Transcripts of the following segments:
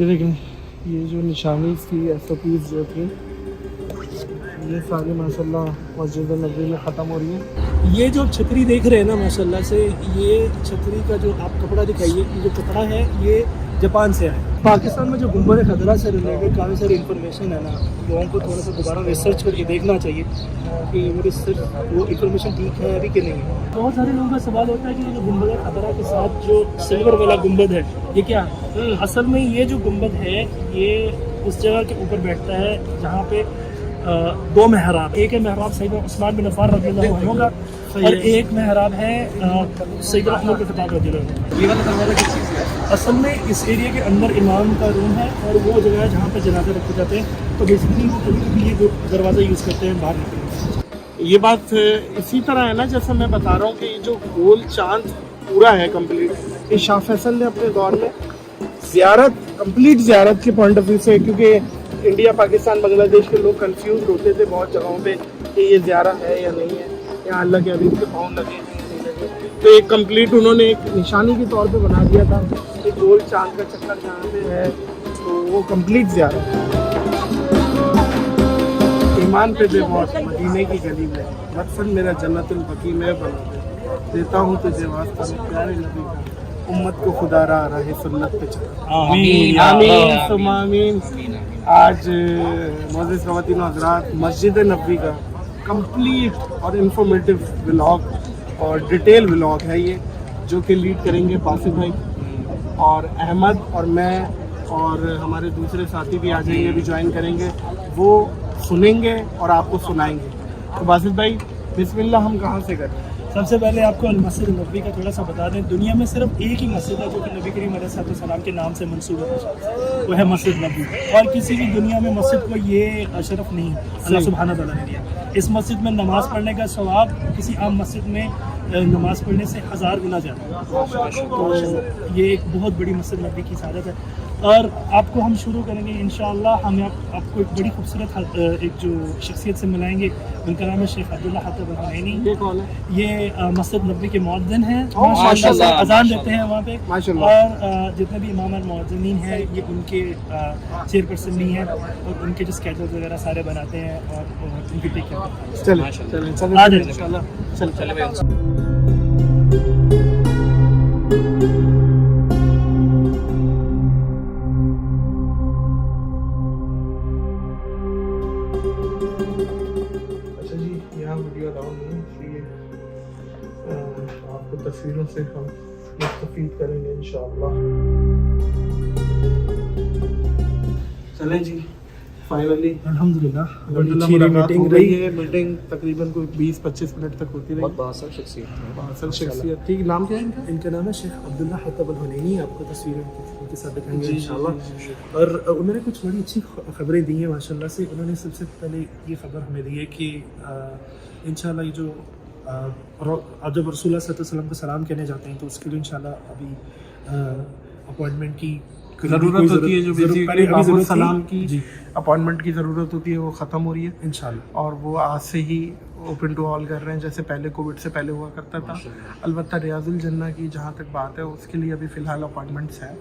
یہ دیکھیں یہ جو نشانی تھی SOPs جو تھی یہ ساری ماشاءاللہ مسجد نبوی میں ختم ہو رہی ہیں. یہ جو چھتری دیکھ رہے ہیں نا ماشاءاللہ سے، یہ چھتری کا جو آپ کپڑا دکھائیے، یہ جو کپڑا ہے یہ جاپان سے ہے. پاکستان میں جو گنبد خضرا سے ریلیٹڈ کافی ساری انفارمیشن ہے نا، لوگوں کو تھوڑا سا دوبارہ ریسرچ کر کے دیکھنا چاہیے کہ وہ ریسرچ وہ انفارمیشن ٹھیک ہے ابھی کہ نہیں ہے. بہت سارے لوگوں کا سوال ہوتا ہے کہ یہ جو گنبد خضرا کے ساتھ جو سلور والا گنبد ہے یہ کیا ہے؟ اصل میں یہ جو گنبد ہے یہ اس جگہ کے اوپر بیٹھتا ہے جہاں پہ دو محراب، ایک ہے محراب سیدنا عثمان بن عفان رضی اللہ عنہ کا اور ایک محراب ہے سیدنا عمر بن خطاب رضی اللہ عنہ. یہ والا دروازہ کس چیز کا ہے؟ اصل میں اس ایریا کے اندر امام کا روم ہے اور وہ جگہ ہے جہاں پہ جنازے رکھے جاتے ہیں، تو بیسیکلی وہ کبھی کبھی یہ دروازہ یوز کرتے ہیں باہر نکلنے. یہ بات اسی طرح ہے نا جیسے میں بتا رہا ہوں کہ یہ جو گول چاند پورا ہے کمپلیٹ، یہ شاہ فیصل نے اپنے دور میں زیارت کمپلیٹ زیارت کے پوائنٹ آف ویو سے، کیونکہ انڈیا پاکستان بنگلہ دیش کے لوگ کنفیوز ہوتے تھے بہت جگہوں پہ کہ یہ زیارت ہے یا نہیں ہے، یہاں اللہ کے حبیب کے پاؤں لگے ہیں یا نہیں لگے، تو ایک کمپلیٹ انہوں نے ایک نشانی کے طور پہ بنا دیا تھا کہ گول چاند کا چکر جہاں پہ ہے تو وہ کمپلیٹ زیارت ہے. ایمان پہ بے موت مدینے کی گلی میں مدفن میرا جنت البقیع میں بنا دے، دیتا ہوں تجھے واسطہ میں پیارے نبی کا، امت کو خدا راہ سنت پہ چلا. آمین آمین ثم آمین. آج معزز خواتین و حضرات مسجد نبوی کا کمپلیٹ اور انفارمیٹیو ولاگ اور ڈیٹیل ولاگ ہے یہ، جو کہ لیڈ کریں گے باسط بھائی اور احمد اور میں اور ہمارے دوسرے ساتھی بھی آ جائیں گے، بھی جوائن کریں گے، وہ سنیں گے اور آپ کو سنائیں گے. تو باسط بھائی بسم اللہ ہم کہاں سے کریں؟ سب سے پہلے آپ کو المسجد نبوی کا تھوڑا سا بتا دیں. دنیا میں صرف ایک ہی مسجد ہے جو کہ نبی کریم علیہ السلام کے نام سے منسوب ہے، وہ ہے مسجد نبوی، اور کسی بھی دنیا میں مسجد کو یہ شرف نہیں ہے اللہ سبحانہ تعالیٰ نے دیا. اس مسجد میں نماز پڑھنے کا ثواب کسی عام مسجد میں نماز پڑھنے سے 1000 گنا زیادہ ہے. تو یہ ایک بہت بڑی مسجد نبوی کی سعادت ہے. اور آپ کو ہم شروع کریں گے انشاءاللہ. ہم آپ کو ایک بڑی خوبصورت ایک جو شخصیت سے ملائیں گے، ان کا نام ہے شیخ عبداللہ حاتب الحنینی. یہ کون ہے؟ یہ مسجد نبوی کے مؤذن ہیں، ماشاءاللہ اذان دیتے ہیں وہاں پہ، اور جتنے بھی امام المؤذنین ہیں یہ ان کے چیئر پرسن بھی ہیں اور ان کے جو اسکیڈول وغیرہ سارے بناتے ہیں اور ان کی ٹیک کرتے ہیں. چلیں آ جائیں انشاءاللہ. چلے بھائی. آپ کو تصویروں سے ہم مستفید کریں گے انشاءاللہ. چلیں جی فائنلی الحمدللہ بڑی اچھی میٹنگ رہی ہے. میٹنگ تقریباً کوئی 20-25 منٹ تک ہوتی رہی. بہت بااثر شخصیت. ٹھیک. نام کیا ہے ان کا نام ہے شیخ عبداللہ حاتب الحنینی. آپ کو تصویریں ان کے ساتھ دکھائیں گے انشاءاللہ. اور انہوں نے کچھ بڑی اچھی خبریں دی ہیں ماشاءاللہ سے. انہوں نے سب سے پہلے یہ خبر ہمیں دی ہے کہ انشاءاللہ یہ جو آپ جب رسول اللہ صلی اللہ علیہ وسلم کو سلام کہنے جاتے ہیں تو اس کے لیے انشاءاللہ ابھی اپوائنٹمنٹ کی ضرورت ہوتی ہے. جو سلام کی اپوائنٹمنٹ کی ضرورت ہوتی ہے وہ ختم ہو رہی ہے انشاءاللہ، اور وہ آج سے ہی اوپن ٹو آل کر رہے ہیں جیسے پہلے کووڈ سے پہلے ہوا کرتا تھا. البتہ ریاض الجنہ کی جہاں تک بات ہے اس کے لیے ابھی فی الحال اپوائنٹمنٹس ہیں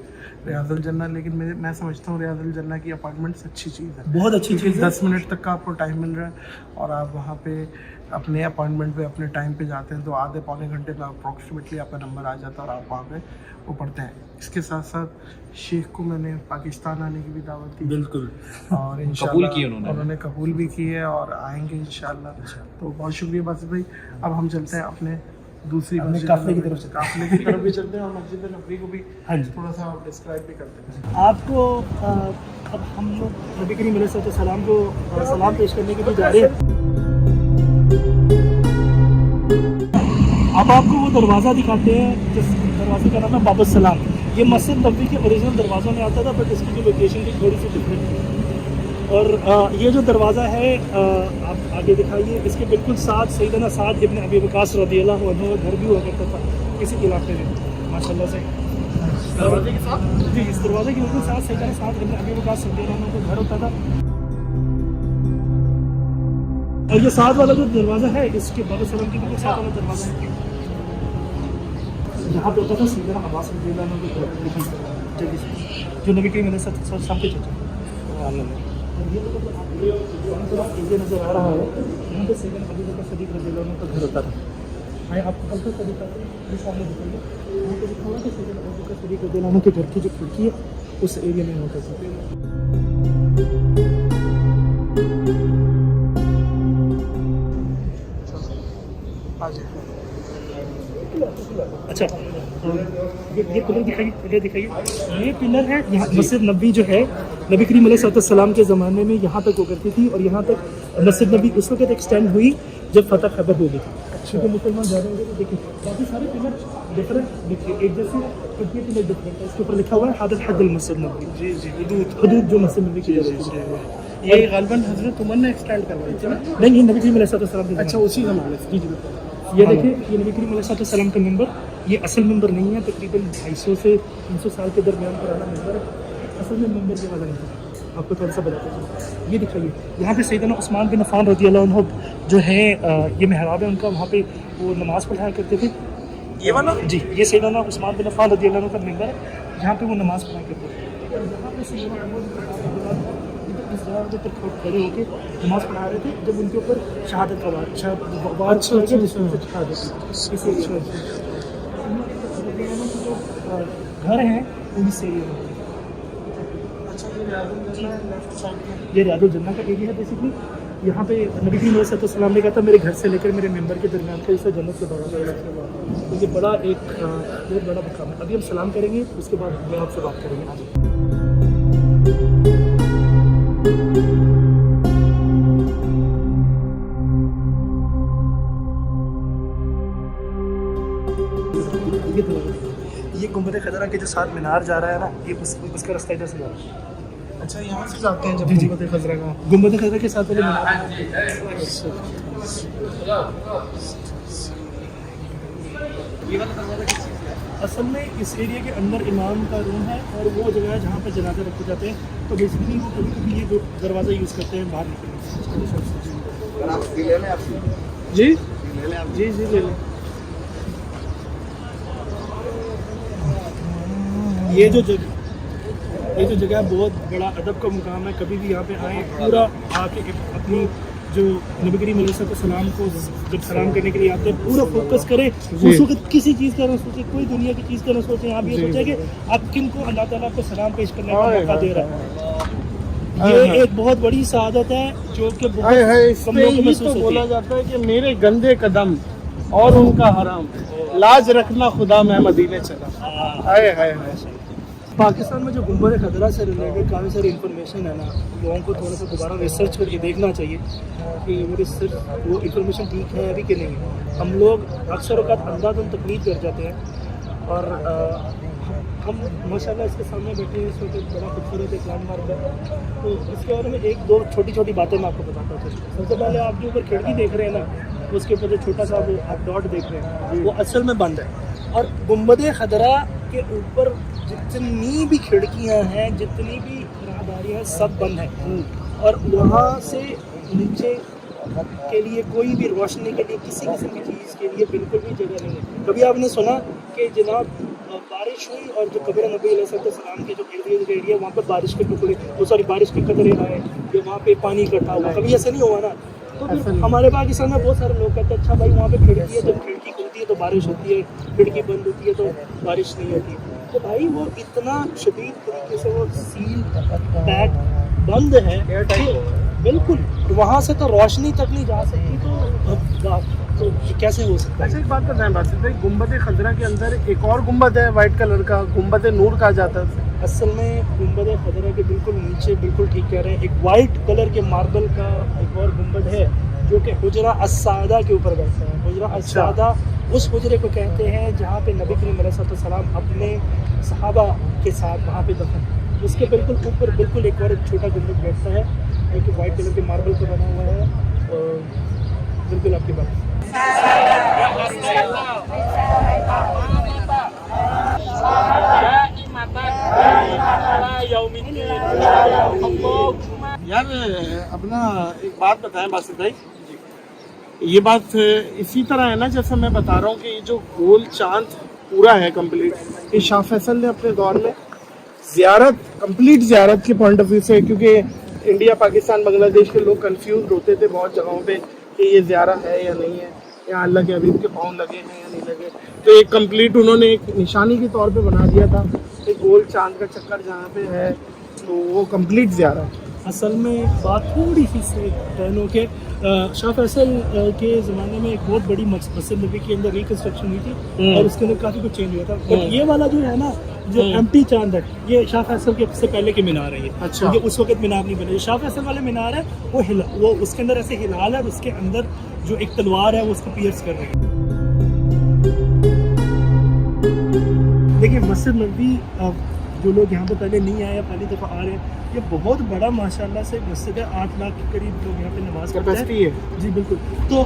ریاض الجنہ، لیکن میں سمجھتا ہوں ریاض الجنہ کی اپوائنٹمنٹس اچھی چیز ہے، بہت اچھی چیز ہے. 10 منٹ تک کا آپ کو ٹائم مل رہا ہے اور آپ وہاں پہ اپنے اپوائنٹمنٹ پہ اپنے ٹائم پہ جاتے ہیں تو آدھے پونے گھنٹے میں اپروکسیمیٹلی آپ کا نمبر آ جاتا ہے اور آپ وہاں پہ وہ پڑھتے ہیں. اس کے ساتھ ساتھ شیخ کو میں نے پاکستان آنے کی بھی دعوت دی بالکل، اور انشاءاللہ انہوں نے قبول بھی کی ہے اور آئیں گے انشاءاللہ. تو بہت شکریہ باسط بھائی. اب ہم چلتے ہیں اپنے دوسری قافلے کی طرف بھی چلتے ہیں اور مسجد نبوی کو بھی تھوڑا سا ڈسکرائب بھی کرتے ہیں. آپ کو اب ہم لوگ نبی کریم علیہ السلام کو سلام پیش کرنے کے لیے جا رہے ہیں. اب آپ کو وہ دروازہ دکھاتے ہیں جس دروازے کا نام ہے باب السلام. یہ مسجد نبوی کے اوریجنل دروازوں میں آتا تھا بٹ اس کی جو لوکیشن کی تھوڑی سی ڈفرینٹ تھی. اور یہ جو دروازہ ہے آپ آگے دکھائیے، اس کے بالکل ساتھ سیدنا سعد ابن ابی وقاص رضی اللہ عنہ کا گھر بھی ہوا کرتا تھا کسی علاقے میں ماشاءاللہ سے. دروازے کے ساتھ جی اس دروازے کے بالکل ساتھ سیدنا سعد ابن ابی وقاص رضی اللہ عنہ کا گھر ہوتا تھا. اور یہ ساتھ والا جو دروازہ ہے اس کے باب السلام کے بالکل ساتھ والا دروازہ ہے جہاں پہ ہوتا تھا سیدنا عباس رضی اللہ عنہ کا گھر. जो नबी करीम अलैहि सल्लम के चचा। और ये लोग आपको नज़र आ रहा है, यहाँ पे सैयदना अबू बकर सिद्दीक़ रज़ियल्लाहु अन्हु का घर होता था। आइए आपको हल्का सा दिखाते हैं, ये सामने दिखाइए, यहाँ पे लिखा हुआ है कि सैयदना अबू बकर सिद्दीक़ रज़ियल्लाहु अन्हु के घर की जो खिड़की है उस एरिया में होता था। अच्छा, ये पिलर दिखाइए, ये पिलर है यहाँ मस्जिद नबी जो है, नबी करीम अलैहिस्सलाम के ज़माने में यहाँ तक वो करती थी, और यहाँ तक मस्जिद नबी उस वक्त एक्सटेंड हुई जब फतह खैबर हो गई थी। क्योंकि मुसलमान ज़्यादा हो गए, तो देखिए काफ़ी सारे पिलर डिफरेंट, देखिए एक जैसे ये पिलर डिफरेंट है, इसके ऊपर लिखा हुआ है हादल हदल मस्जिद नबी। जी जी, हदूद जो मस्जिद नबी की जगह, ये गालिबन हजरत उमर ने एक्सटेंड करवाई थी ना? नहीं, ये नबी करीम अलैहिस्सलाम के अच्छा, उसी ज़माने से। जी जी, ये देखिए, ये नबी करीम अलैहिस्सलाम का मिंबर, ये असल मिंबर नहीं है, तकरीबन 250 से 300 साल के दरमियान पुराना मिंबर है। असल में मिंबर के वाला नहीं है, आपको थोड़ा सा बताते हैं। ये दिखाइए, यहाँ पे सैयदना उस्मान बिन अफ़्फ़ान रज़ियल्लाहु अन्हु जो है, ये महराब है उनका, वहाँ पे वो नमाज़ पढ़ाया करते थे। ये वाला? जी, ये सैयदना उस्मान बिन अफ़्फ़ान रज़ियल्लाहु अन्हु का मिंबर है, जहाँ पे वो नमाज़ पढ़ाया करते थे। और यहाँ पे सैयदना उमर इस जगह के ऊपर खड़े होकर नमाज़ पढ़ा रहे थे, जब उनके ऊपर शहादत का वार घर है वो इस एरिया में। ये रियादुल जन्नह का एरिया है बेसिकली। यहाँ पे नबी करीम अलैहिस्सलाम ने कहा था, मेरे घर से लेकर मेरे मेंबर के दरमियान का इसे जन्नत का दौरा, तो ये बड़ा एक बहुत बड़ा मकाम है। अभी हम सलाम करेंगे, उसके बाद मैं आपसे बात करेंगे आगे। ये गुंबद खदरा के जो साथ मीनार जा रहा है ना, ये उसका रास्ता इधर से जा रहा है। अच्छा, यहाँ से जाते हैं जब जी, जी। गुंबद खजरा का? गुंबद खदरा के साथ वाले मीनार। असल में इस एरिया के अंदर इमाम का रूम है, और वो जगह है जहाँ पर जनाजे रखे जाते हैं। तो बेसिकली वो कभी कभी ये दरवाज़ा यूज़ करते हैं बाहर निकलने। जी जी जी, ले लें। ये जो जगह बहुत बड़ा अदब का मुकाम है। कभी भी यहाँ पे आए, पूरा आके अपनी जो नबी करीम अलैहिस्सलाम को जब सलाम करने के लिए आते हैं, पूरा फोकस करें उस वक्त, किसी चीज़ का ना सोचे, कोई दुनिया की चीज़ का ना सोचे। आप ये सोचें कि आप किन को अल्लाह ताला आपको सलाम पेश करने का मौका दे रहा है। ये एक बहुत बड़ी सआदत है जो कि बहुत कम लोगों को महसूस होती है। बोला जाता है कि मेरे गंदे कदम और उनका हराम, लाज रखना खुदा मैं मदीने चला। हाय हाय हाय। पाकिस्तान में जो गुंबद खदरा से रिलेटेड काफ़ी सारी इन्फॉर्मेशन है ना, लोगों को थोड़ा सा दोबारा रिसर्च करके देखना चाहिए कि वो इन्फॉर्मेशन ठीक है अभी कि नहीं है। हम लोग अक्सर औक़ात अंदाज़न तकलीद कर जाते हैं, और हम माशाल्लाह इसके सामने बैठे हैं, इस वक्त बड़ा खूबसूरत एक लैंडमार्क है। तो इसके बारे में एक दो छोटी छोटी बातें मैं आपको बताता हूँ। सबसे पहले आप जो ऊपर खिड़की देख रहे हैं ना, उसके ऊपर जो छोटा सा वो आप डॉट देख रहे हैं, वो असल में बंद है। और गुंबद खदरा के ऊपर जितनी भी खिड़कियां हैं, जितनी भी राहदारियां हैं, सब बंद हैं। और वहाँ से नीचे के लिए कोई भी रोशनी के लिए, किसी किस्म की चीज़ के लिए बिल्कुल भी जगह नहीं है। कभी आपने सुना कि जनाब बारिश हुई और जो कब्र नबी अलैहिस्सलाम के जो एरिया वहाँ पर बारिश के टुकड़े, वो सॉरी बारिश के कतरे आए, या वहाँ पे पानी इकट्ठा हुआ? कभी ऐसा नहीं हुआ ना। तो फिर हमारे पाकिस्तान में बहुत सारे लोग कहते हैं, अच्छा भाई वहाँ पे खिड़की है, जब खिड़की खुलती है तो बारिश होती है, खिड़की बंद होती है तो बारिश नहीं होती। तो भाई वो इतना शदीद तरीके से वो सील पैक बंद है कि बिल्कुल वहाँ से तो रोशनी तक नहीं जा सकती। तो कैसे हो सकता है? अच्छा, एक बात बताएं बासित भाई, गुंबद खजरा के अंदर एक और गुंबद है वाइट कलर का, गुंबद नूर कहा जाता है। असल में गुंबद खजरा के बिल्कुल नीचे, बिल्कुल ठीक कह रहे हैं, एक वाइट कलर के मार्बल का एक और गुंबद है जो कि हुजरा अस्सादा के ऊपर बैठता है। हुजरा अस्सादा उस हुजरे को कहते हैं जहाँ पे नबी करीम अलैहिस्सलाम अपने सहाबा के साथ वहाँ पे दफन है। उसके बिल्कुल ऊपर बिल्कुल एक और छोटा गुंबद बैठता है, जो कि वाइट कलर के मार्बल का बना हुआ है। और बिल्कुल आपकी बात यार, अपना एक बात बताएं बासित भाई, ये बात इसी तरह है ना जैसे मैं बता रहा हूँ कि ये जो गोल चांद पूरा है कंप्लीट, ये शाह फैसल ने अपने दौर में ज़ियारत कंप्लीट ज़ियारत के पॉइंट ऑफ व्यू से, क्योंकि इंडिया पाकिस्तान बांग्लादेश के लोग कंफ्यूज होते थे बहुत जगहों पे कि ये ज़ियारा है या नहीं है, या अल्लाह के हबीब के पाँव लगे हैं या नहीं लगे, तो एक कंप्लीट उन्होंने एक निशानी के तौर पे बना दिया था, एक गोल चांद का चक्कर जहाँ पे है, तो वो कंप्लीट ज़ियारा है। असल में बात थोड़ी सी से टर्न के शाह फैसल के ज़माने में एक बहुत बड़ी मस्जिद नबी के अंदर रिकन्स्ट्रक्शन हुई थी और उसके अंदर काफ़ी कुछ चेंज हुआ था, बट ये वाला जो है ना, जो एम्प्टी चांद है, ये शाह फैसल के से पहले के मीनार है ये। अच्छा। ये उस वक्त मीनार नहीं बने, जो शाह फैसल वाले मीनार है वो उसके अंदर ऐसे हिलाल है और उसके अंदर जो एक तलवार है वो उसको पियर्स कर रही है। देखिए मस्जिद नबी, जो लोग यहाँ पे पहले नहीं आए या पहली दफ़ा आ रहे हैं, ये बहुत बड़ा माशाल्लाह से मस्जिद है, 8 लाख के करीब लोग यहाँ पे नमाज पढ़ते कैपेसिटी है। हैं। जी बिल्कुल। तो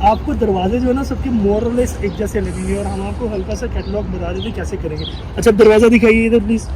आपको दरवाजे जो है ना सबके मोरलेस एक जैसे लगेंगे और हम आपको हल्का सा कैटलॉग बता देते कैसे करेंगे। अच्छा दरवाज़ा दिखाइए इधर प्लीज़।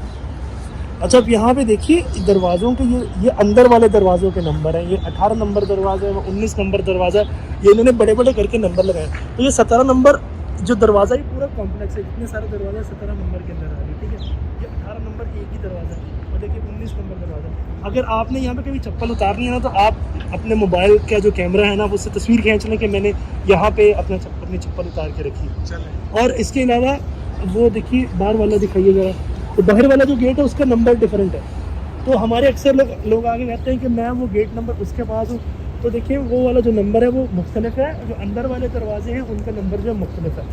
अच्छा अब यहाँ पे देखिए दरवाज़ों के ये अंदर वाले दरवाज़ों के नंबर हैं, ये 18 नंबर दरवाज़ा है, 19 नंबर दरवाज़ा, ये इन्होंने बड़े बड़े करके नंबर लगाए। तो ये 17 नंबर जो दरवाज़ा है पूरा कॉम्प्लेक्स है, इतने सारे दरवाजे 17 नंबर के अंदर आ रहे हैं, ठीक है। ये 18 नंबर एक ही दरवाज़ा है और देखिए 19 नंबर दरवाज़ा। अगर आपने यहाँ पे कभी चप्पल उतारनी है ना, तो आप अपने मोबाइल का जो कैमरा है ना, उससे तस्वीर खींच लें कि मैंने यहाँ पे अपनी चप्पल उतार के रखी है। और इसके अलावा वो देखिए बाहर वाला दिखाइए ज़रा, तो बाहर वाला जो गेट है उसका नंबर डिफरेंट है। तो हमारे अक्सर लोग आगे कहते हैं कि मैं वो गेट नंबर उसके पास हूँ, तो देखिए वो वाला जो नंबर है वो मुख्तलिफ है, जो अंदर वाले दरवाजे हैं उनका नंबर जो मुख्तलिफ है।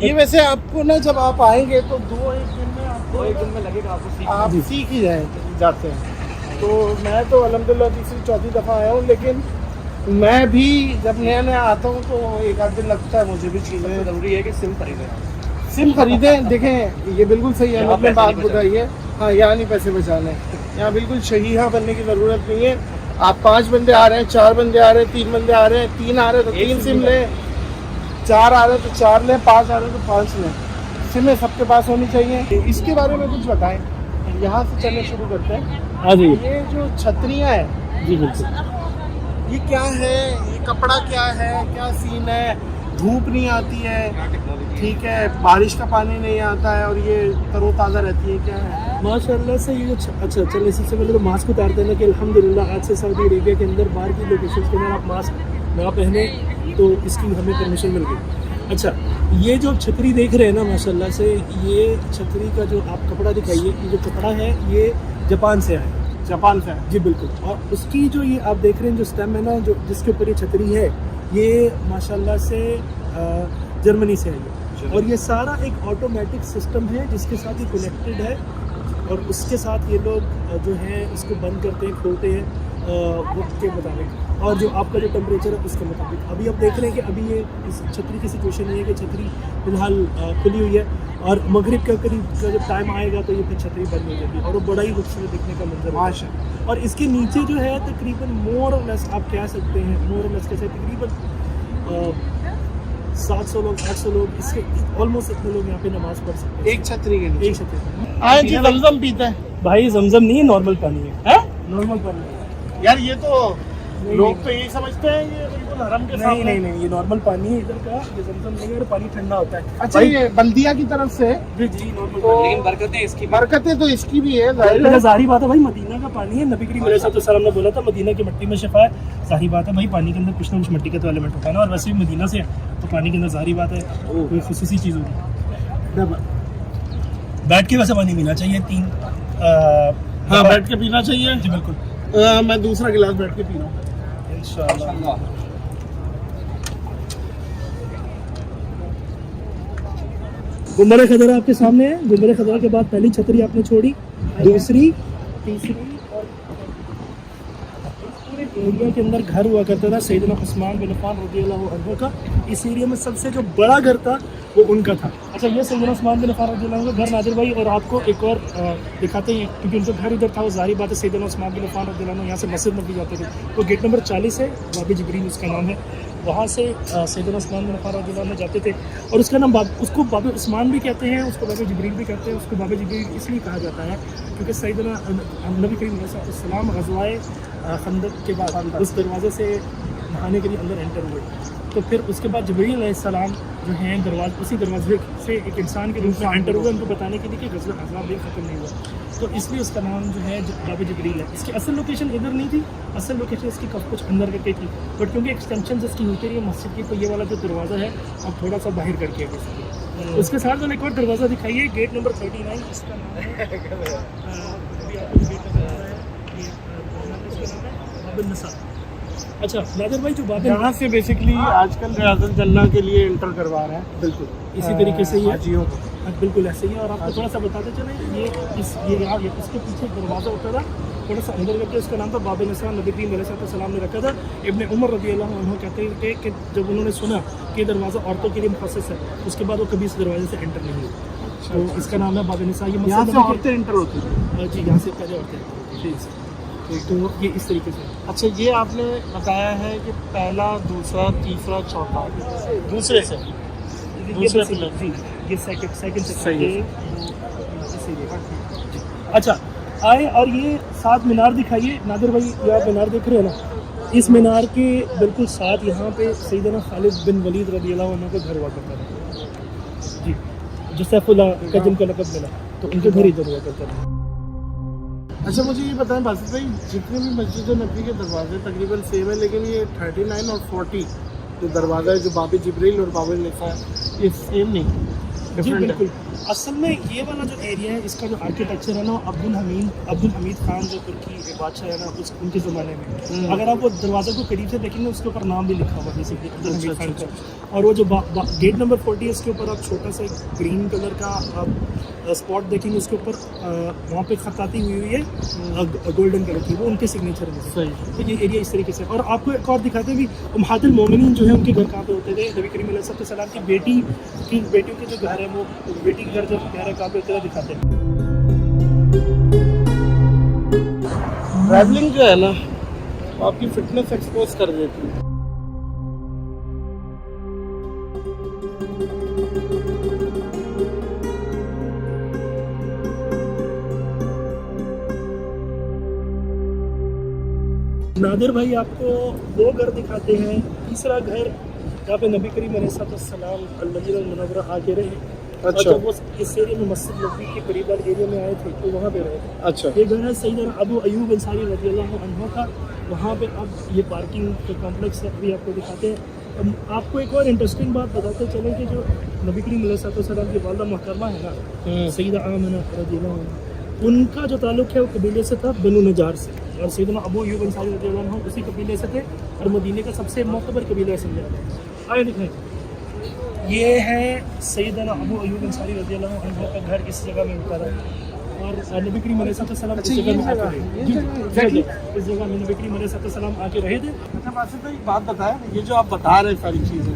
ये वैसे आपको ना जब आप आएंगे तो 2-1 दिन में आपको 1 दिन में लगेगा आपको आप सीख ही जाते हैं। तो मैं तो अल्हम्दुलिल्लाह तीसरी चौथी दफ़ा आया हूँ, लेकिन मैं भी जब नया नया आता हूँ तो 1-8 दिन लगता है मुझे भी चीज़ें। ज़रूरी है कि सिम खरीदें। देखें ये बिल्कुल सही है, आपने बात बताई है। हाँ, यहाँ नहीं पैसे बचाने, यहाँ बिल्कुल शहीहा बनने की ज़रूरत नहीं है। आप 5 बंदे आ रहे हैं, 4 बंदे आ रहे हैं, 3 बंदे आ रहे हैं, 3 आ रहे हैं तो 3 सिम लें, 4 आ रहे हैं तो 4 लें, 5 आ रहे हैं तो 5 लें। सिमें सबके पास होनी चाहिए। इसके बारे में कुछ बताएं, यहाँ से चलने शुरू करते हैं। हाँ जी ये जो छतरियाँ हैं, जी बिल्कुल, ये क्या है, ये कपड़ा क्या है, क्या सीन है? धूप नहीं आती है, ठीक है, बारिश का पानी नहीं आता है और ये तरोताज़ा रहती है, क्या है? माशाल्लाह से ये अच्छा चलिए सबसे पहले तो मास्क उतारते हैं ना कि अल्हम्दुलिल्लाह आज से सऊदी अरेबिया के अंदर बाहर की लोकेशन के अंदर आप मास्क ना पहने तो इसकी हमें परमिशन मिल गई। अच्छा ये जो छतरी देख रहे हैं ना माशाल्लाह से, ये छतरी का जो आप कपड़ा दिखाइए, ये जो कपड़ा है ये जापान से है। जापान से है जी बिल्कुल। और उसकी जो ये आप देख रहे हैं जो स्टेम है ना, जो जिसके ऊपर ये छतरी है, ये माशाल्लाह से जर्मनी से है और ये सारा एक ऑटोमेटिक सिस्टम है जिसके साथ ये कनेक्टेड है और उसके साथ ये लोग जो है इसको बंद करते हैं, खोलते हैं वक्त के मुताबिक और जो आपका जो टेम्परेचर है उसके मुताबिक। अभी आप देख रहे हैं कि अभी ये इस छतरी की सिचुएशन ये है कि छतरी फिलहाल खुली हुई है और मगरिब का करीब का जब टाइम आएगा तो ये फिर छतरी बंद हो जाएगी और वो बड़ा ही खूबसूरत दिखने का मंजर है माशाअल्लाह। और इसके नीचे जो है तकरीबन मोर और लेस आप कह सकते हैं, मोर और लेस कैसे तकरीबन 700 लोग 800 लोग, इसके ऑलमोस्ट इतने लोग यहाँ पे नमाज पढ़ सकते हैं एक छतरी के नीचे। एक छतरी। आए जी जमजम पीते हैं भाई जमजम नहीं है, नॉर्मल पानी है नॉर्मल पानी है यार। ये तो लोग तो यही समझते हैं ये बिल्कुल हरम के सामने। नहीं ये नॉर्मल पानी है इधर का, ये जमजम नहीं है और पानी ठंडा होता है। अच्छा ये बल्दिया की तरफ से जी नॉर्मल तो लेकिन बरकतें तो इसकी भी है जाहिर बात है भाई, मदीना का पानी है। नबी करीम अलैहिस्सलाम ने बोला था मदीना की मिट्टी में शिफा है। जाहिर बात है भाई पानी के अंदर कुछ ना कुछ मिट्टी का तो एलिमेंट होता है ना, और वैसे भी मदीना से है तो पानी के अंदर जाहिर बात है कोई खुसूसी चीज़ होगी। बैठ के वैसे पानी पीना चाहिए 3 हाँ बैठ के पीना चाहिए जी बिल्कुल। मैं दूसरा गिलास बैठ के पी रहा हूँ इंशाल्लाह। गुंबद खदरा आपके सामने है। गुंबद खदरा के बाद पहली छतरी आपने छोड़ी, दूसरी, तीसरी और पूरे एरिया के अंदर घर हुआ करता था सैयदना उस्मान बिन अफ़्फ़ान रज़ियल्लाहु अन्हु का। इस एरिया में सबसे जो बड़ा घर था वो उनका था। अच्छा ये सैयदना उस्मान बिन अफ़्फ़ान रज़ियल्लाहु अन्हु का घर नादिर भाई, और आपको एक और दिखाते हैं क्योंकि उनका घर इधर था। वो जाहिर बात है सैयदना उस्मान बिन अफ़्फ़ान रज़ियल्लाहु अन्हु यहाँ से मस्जिद नबी जाते थे, वो गेट नंबर 40 है, बाबे जिब्रील उसका नाम है। वहाँ से सैयदना उस्मान बिन अफ़्फ़ान रज़ियल्लाहु अन्हु जाते थे और उसका नाम उसको बाबे उस्मान भी कहते हैं, उसको बाबे जिब्रील भी कहते हैं। उसको बाबे जिब्रील इसलिए कहा जाता है क्योंकि सैयदना नबी करीम अलैहिस्सलाम ग़ज़वाए खंदक के बाद उस दरवाज़े से नहाने के लिए अंदर एंटर हुए, तो फिर उसके बाद जिब्रील अलैहिस्सलाम जो हैं उसी दरवाजे से एक इंसान के रूप में एंटर हुए उनको बताने के लिए कि ग़ज़वा अहज़ाब भी ख़त्म नहीं हुआ, तो इसलिए उसका नाम जो है बाब जिब्रील है। इसकी असल लोकेशन इधर नहीं थी, असल लोकेशन इसकी कुछ अंदर करके थी, बट क्योंकि एक्सटेंशन इसकी होती रही मस्जिद की, तो ये वाला जो दरवाज़ा है अब थोड़ा सा बाहर करके है बेसिकली। उसके साथ मैंने एक और दरवाज़ा दिखाइए, गेट नंबर 39, इसका नाम है अभी आपको गेट नंबर आ रहा है, ये इसका नाम है बाब नसा। अच्छा नादिर भाई, जो बाब यहाँ से बेसिकली आजकल रियाज़ुल जन्ना के लिए इंटर करवा रहे हैं, बिल्कुल इसी तरीके से ये हाजियों को। बिल्कुल ऐसे ही है। और आपको थोड़ा सा बताते चले, ये यहाँ इसके पीछे एक दरवाज़ा होता था, थोड़ा सा अंदर करके उसका नाम था बाब नसा। नबी करीम अलैहिस्सलाम ने रखा था। इब्न उमर रज़ियल्लाहु अन्हु कहते थे कि जब उन्होंने सुना कि दरवाज़ा औरतों के लिए मुख़स्सस है, उसके बाद वो कभी इस दरवाजे से एंटर नहीं हुए, तो इसका नाम है बाब नसा। ये यहाँ से औरतें इंटर होती थी जी, यहाँ से पहले औरतें, ठीक, तो ये इस तरीके से। अच्छा, ये आपने बताया है कि पहला, दूसरा, तीसरा, चौथा, दूसरे से दूसरे पिलर। जी, ये सेकंड सही है। अच्छा आए, और ये साथ मीनार दिखाइए नादिर भाई, ये आप मीनार देख रहे हो ना, इस मीनार के बिल्कुल साथ यहाँ पे सैयदना खालिद बिन वलीद रज़ियल्लाहु अन्हु का घर हुआ करता था जी, जो सैफुल्लाह का जिनका लक़ब मिला, तो उनके घर इधर हुआ करता था। अच्छा, मुझे ये बताएं बासित भाई, जितने भी मस्जिद नबी के दरवाजे तकरीबन सेम है, लेकिन ये 39 और 40 जो दरवाज़ा है, जो बाब जिब्रील और बाब निसा है, ये सेम नहीं, जी डिफरेंट है। बिल्कुल। असल में ये वाला जो एरिया है, इसका जो आर्किटेक्चर है ना, अब्दुल हमीद खान जो तुर्की के बादशाह है ना, उनके ज़माने में, अगर आप वो दरवाज़े को करीब से देखेंगे उसके ऊपर नाम भी लिखा हुआ है बेसिकली अब्दुल हमीद खान का। और वो जो गेट नंबर 40 है, उसके ऊपर आप छोटा सा एक ग्रीन कलर का आप स्पॉट देखेंगे, उसके ऊपर वहाँ पे खताती हुई है गोल्डन कलर की, वो उनके सिग्नेचर में सही। तो ये एरिया इस तरीके से। और आपको एक और दिखाते भी, उम्महातुल मोमिनीन जो है उनके घर कहाँ पे होते थे, नबी करीम अलैहिस्सलाम की बेटियों के जो घर है, वो बेटी के घर जो घर है कहाँ पे होते हैं दिखाते हैं। ट्रैवलिंग जो है ना, वो आपकी फिटनेस एक्सपोज कर देती है। नादिर भाई आपको दो घर दिखाते हैं, तीसरा घर जहाँ पे नबी करीम अलैहिस्सलाम अल-मदीना मुनव्वरा आके रहे। और अच्छा। जब वो इस एरिया में मस्जिद नबी के करीब वाले एरिया में आए थे, तो वहाँ पे रहे। अच्छा, ये घर है सैयदना अबू अयूब अंसारी रज़ियल्लाहु अन्हु का, वहाँ पे अब ये पार्किंग का कॉम्प्लेक्स है, अभी आपको दिखाते हैं। आपको एक और इंटरेस्टिंग बात बताते चलें कि जो नबी करीम अलैहिस्सलाम की वालिदा मुहतरमा है ना, सैयदा आमिना रज़ियल्लाहु अन्हा, उनका जो ताल्लुक़ है वो कबीले से था, बनु नजार से, और सैयदना अबू अयूब अंसारी रज़ियल्लाहु अन्हु उसी कबीले से थे, और मदीने का सबसे मोतबर कबीला है समझा जाता है। आइए दिखाएं, ये है सैयदना अबू अयूब अंसारी रज़ियल्लाहु अन्हु का घर, इस जगह में उनका था। और नबी करीम अलैहिस्सलाम इस जगह में आके रहे। जी, exactly, इस जगह में नबी करीम अलैहिस्सलाम आके रहे थे। अच्छा बासित भाई, बात बताएं, ये जो आप बता रहे हैं सारी चीज़ें,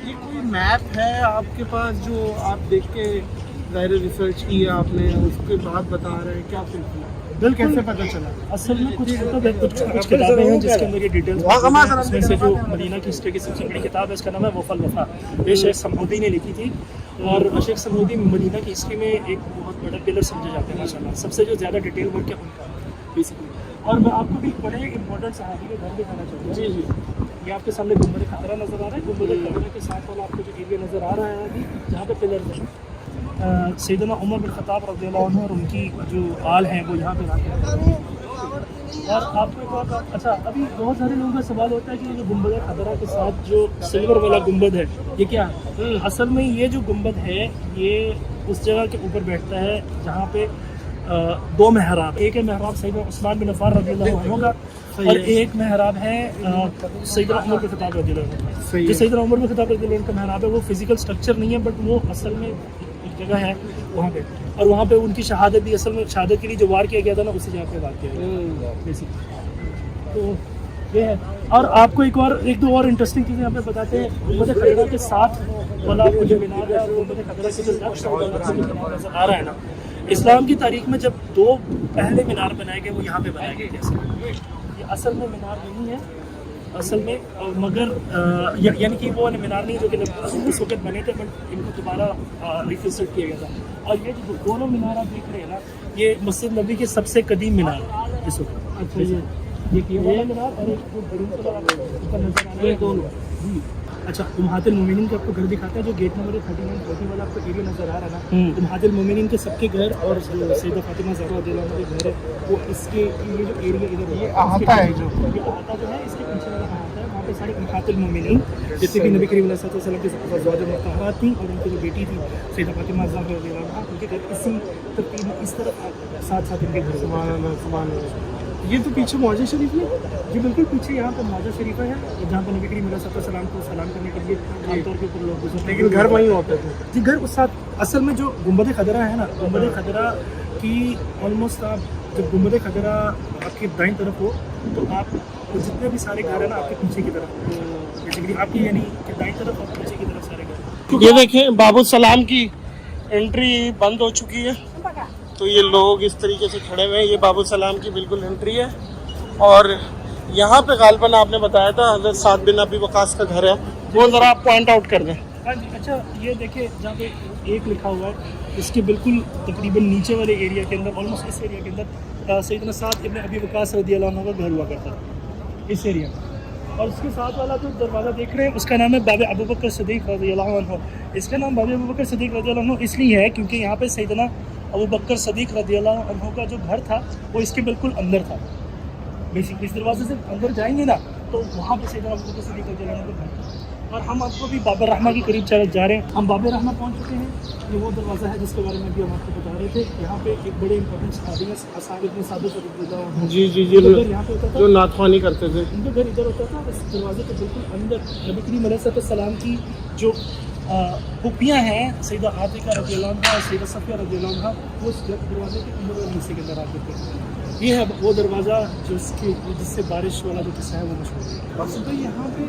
ये कोई मैप है आपके पास जो आप देख के ज़ाहिर रिसर्च की है आपने, उसके बाद बता रहे हैं, क्या सिलसिला है? कैसे पता चला? असल में कुछ किताबें हैं जिसके अंदर ये डिटेल्स, उसमें से जो मदीना की हिस्ट्री की सबसे बड़ी किताब है, इसका नाम है वफ़ल वफ़ा, ये शेख समऊदी ने लिखी थी। और शेख समऊदी मदीना की हिस्ट्री में एक बहुत बड़ा पिलर समझे जाते हैं माशाल्लाह, सबसे जो ज़्यादा डिटेल वर्क है उनका बेसिकली। और मैं आपको भी बड़े इंपॉर्टेंट सहाबी के घर दिखाना चाहूँगा। जी जी, ये आपके सामने गुंबद खतरा नज़र आ रहा है, गुंबद खतरा के साथ वाला आपको जो एरिया नज़र आ रहा है अभी, जहाँ पे पिलर है, सैयदना उमर बिन खत्ताब रज़ियल्लाहु अन्हु और उनकी जो आल हैं वो यहाँ पे रहते हैं। और आपको एक और बात, अच्छा अभी बहुत सारे लोगों का सवाल होता है कि जो गुंबद खतरा के साथ जो सिल्वर वाला गुंबद है, ये क्या है? असल में ये जो गुंबद है, ये उस जगह के ऊपर बैठता है जहाँ पे दो मेहराब, एक है मेहराब सैयदना उस्मान बिन अफ़्फ़ान रज़ियल्लाहु अन्हु का, और एक मेहराब है सैयदना उमर बिन खत्ताब रज़ियल्लाहु अन्हु। जो सैयदना उमर बिन खत्ताब रज़ियल्लाहु अन्हु का मेहराब है, वो फिजिकल स्ट्रक्चर नहीं है, बट वो असल में एक जगह है वहाँ पे, और वहाँ पे उनकी शहादत भी, असल में शहादत के लिए जो वार किया गया था ना, उसी जगह पे वार किया गया बेसिकली। तो ये है। और आपको एक दो और इंटरेस्टिंग चीज़ें यहाँ पे बताते हैं। गुंबद खतरा के साथ वाला आपको जो मीनार है, गुंबद खतरा के जो नज़र आ रहा है ना, इस्लाम की तारीख में जब दो पहले मीनार बनाए गए, वो यहाँ पे बनाए गए थे। ये असल में मीनार नहीं है असल में, मगर यानी कि वो मीनार नहीं जो कि उस वक्त बने थे, बट इनको दोबारा रिकंस्ट्रक्ट किया गया था। और ये जो दोनों मीनार आप देख रहे हैं ना, ये मस्जिद नबी के सबसे कदीम मीनार है इस वक्त। अच्छा, ये ये वाला मीनार और एक जो बड़ी ऊपर नजर आ रहा है दोनों जी। अच्छा, उम्महातुल मोमिनीन का आपको घर दिखाता है, जो गेट नंबर 39 40 वाला आपको एरिया नजर आ रहा है ना, उम्महातुल मोमिनीन के सबके घर और सैयदा फातिमा ज़हरा रज़ियल्लाहु अन्हा के घर है वो इसके ये जो एरिया इधर ये अहाता है जो ये अहाता जो है इसके पीछे वाला अहाता है, वहाँ पे सारे उम्महातुल मोमिनीन जितने भी नबी करीम सल्लल्लाहु अलैहि वसल्लम की ज़वाज मुतहहरात थी और उनकी जो बेटी थी सैयदा फातिमा ज़हरा रज़ियल्लाहु अन्हा, उनके घर इसी तरतीब में इस तरफ साथ साथ इनके घर। सुभान अल्लाह, सुभान अल्लाह। ये तो पीछे मौजा शरीफ में जी बिल्कुल पीछे यहाँ पर मौजा शरीफ है, जहाँ पर नबी करीम सल्लल्लाहु को सलाम करने के लिए आमतौर के ऊपर लोग गुजरते हैं, लेकिन घर वहीं होते थे जी। घर उस साथ असल में जो गुंबद खदरा है ना, गुंबद खदरा की ऑलमोस्ट आप जब गुंबद खदरा आपकी दाईं तरफ हो तो आप जितने भी सारे घर है ना आपके पीछे की तरफ, तो बेसिकली आपकी यानी कि दाईं तरफ और पीछे की तरफ सारे घर। ये देखें बाबू सलाम की एंट्री बंद हो चुकी है, तो ये लोग इस तरीके से खड़े हुए हैं। ये बाबू सलाम की बिल्कुल एंट्री है और यहाँ पे गालबन आपने बताया था हज़रत साद बिन अबी वक़ास का घर है, वो ज़रा आप पॉइंट आउट कर दें। हाँ जी। अच्छा, ये देखिए जहाँ पे एक लिखा हुआ है इसके बिल्कुल तकरीबन नीचे वाले एरिया के अंदर, ऑलमोस्ट इस एरिया के अंदर सैयदना साद इब्न अबी वक़ास रज़ियल्लाहु अन्हु का घर हुआ करता था इस एरिया में। और इसके साथ वाला जो दरवाज़ा देख रहे हैं उसका नाम है बाब अबू बकर सिद्दीक़ रज़ियल्लाहु अन्हु। इसका नाम बाब अबू बकर सिद्दीक़ रज़ियल्लाहु अन्हु इसलिए है क्योंकि यहाँ पे सैयदना अबू बकर सिद्दीक़ रज़ियल्लाहु अन्हु का जो घर था वो इसके बिल्कुल अंदर था। बेसिकली इस दरवाजे से अंदर जाएंगे ना तो वहाँ पे सैयदना अबू बकर सिद्दीक़ रज़ियल्लाहु अन्हु का घर था। और हम आपको भी बाब रहमा के करीब जा रहे हैं। हम बाब रहमा पहुँच चुके हैं। ये वो दरवाज़ा है जिसके बारे में भी हम आपको बता रहे थे। यहाँ पे एक बड़े इंपॉर्टेंट सहाबी है असहाब इब्न साबित रज़ियल्लाहु अन्हु। जी, यहाँ पे होता था, जो नाथवानी करते थे, उनका घर इधर होता था। इस दरवाजे के बिल्कुल अंदर नबी करीम अलैहिस्सलाम की जो फूफियाँ हैं सैयदा आतिका रज़ियल्लाहु अन्हा और सैयदा सफ़िया रज़ियल्लाहु अन्हा, वो इस दरवाजे के अंदर वाले हिस्से के अंदर आते थे। ये है वो दरवाज़ा जिससे बारिश वाला जो किस्सा है वो मशहूर है। बस तो यहाँ पे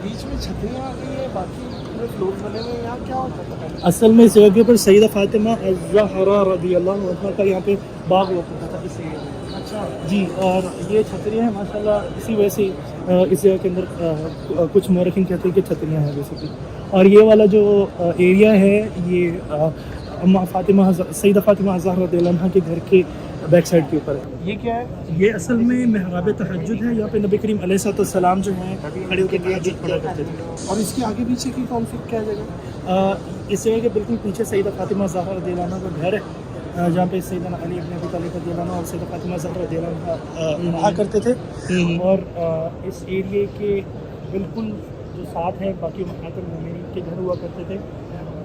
बीच में छतरियाँ आ गई है, बाकी पूरे फ्लोर बने हुए हैं। यहाँ क्या होता था? असल में इस जगह पर सैयदा फातिमा ज़हरा रज़ियल्लाहु अन्हा का यहाँ पे बाग हुआ करता था इस एरिया में। अच्छा जी। और ये छतरियाँ हैं माशाल्लाह, इसी वजह से इस जगह के अंदर कुछ मौरखीन कहते हैं कि छतरियाँ हैं बेसिकली। और ये वाला जो एरिया है ये अम्मा फातिमा सैयदा फातिमा ज़हरा रज़ियल्लाहु अन्हा के घर के बैक साइड के ऊपर है। ये क्या है? ये असल में महराब तहज्जुद है। यहाँ पे नबी करीम अलैहिस्सलाम जो हैं खड़े होकर तहज्जुद पढ़ा करते थे। और इसके आगे पीछे की कौन सी क्या जगह? इस जगह के बिल्कुल पीछे सैयदा फातिमा ज़हरा रज़ियल्लाहु अन्हा का घर है, जहाँ पे सैयदना अली इब्न अबी तालिब रज़ियल्लाहु अन्हु और सैयदा फातिमा ज़हरा रज़ियल्लाहु अन्हा रहा करते थे। और इस एरिया के बिल्कुल जो साथ है बाकी उम्महातुल मोमिनीन के घर हुआ करते थे।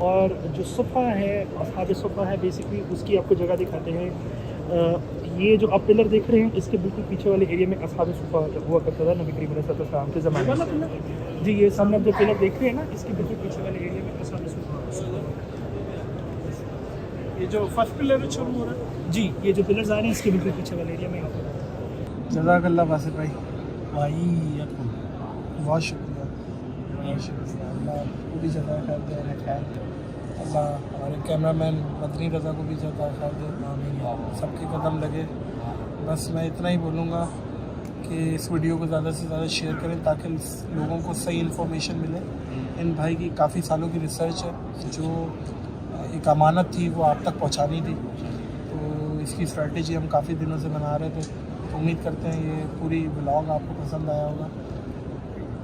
और जो सुफ़ा है असहाब सुफ़ा है बेसिकली उसकी आपको जगह दिखाते हैं। ये जो आप पिलर देख रहे हैं इसके बिल्कुल पीछे वाले एरिया में असहाब सुफ़ा हुआ करता था नबी करीम अलैहिस्सलाम के ज़माने में। जी, ये सामने आप जो पिलर देख रहे हैं ना इसके बिल्कुल पीछे वाले एरिया में असहाब सुफ़ा। ये जो फर्स्ट पिलर शुरू हो रहा है जी, ये जो पिलर्स आ रहे हैं इसके बिल्कुल पीछे वाले एरिया में। जज़ाकल्लाह वासिफ भाई, भाई बहुत शुक्रिया, बहुत शुक्रिया। अल्लाह पूरी जगह खैर दे रहे खैर। अल्लाह हमारे कैमरामैन मदनी रज़ा को भी जगह खैर दे, सबके कदम लगे। बस मैं इतना ही बोलूँगा कि इस वीडियो को ज़्यादा से ज़्यादा शेयर करें ताकि लोगों को सही इन्फॉर्मेशन मिले। इन भाई की काफ़ी सालों की रिसर्च है, जो एक अमानत थी वो आप तक पहुँचानी थी, तो इसकी स्ट्रेटजी हम काफ़ी दिनों से बना रहे थे। तो उम्मीद करते हैं ये पूरी ब्लॉग आपको पसंद आया होगा।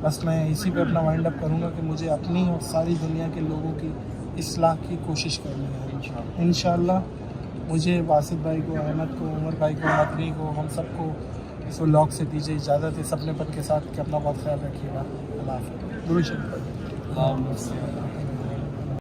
बस मैं इसी पे अपना वाइंड अप करूँगा कि मुझे अपनी और सारी दुनिया के लोगों की इस्लाह की कोशिश करनी है इंशाअल्लाह। मुझे वासिफ भाई को, अहमद को, उमर भाई को, मदनी को, हम सबको इस व्लॉग से दीजिए इजाज़त इस अपनेपन के साथ कि अपना बहुत ख्याल रखिएगा। अल्लाह हाफ़िज़। दुरूद शरीफ।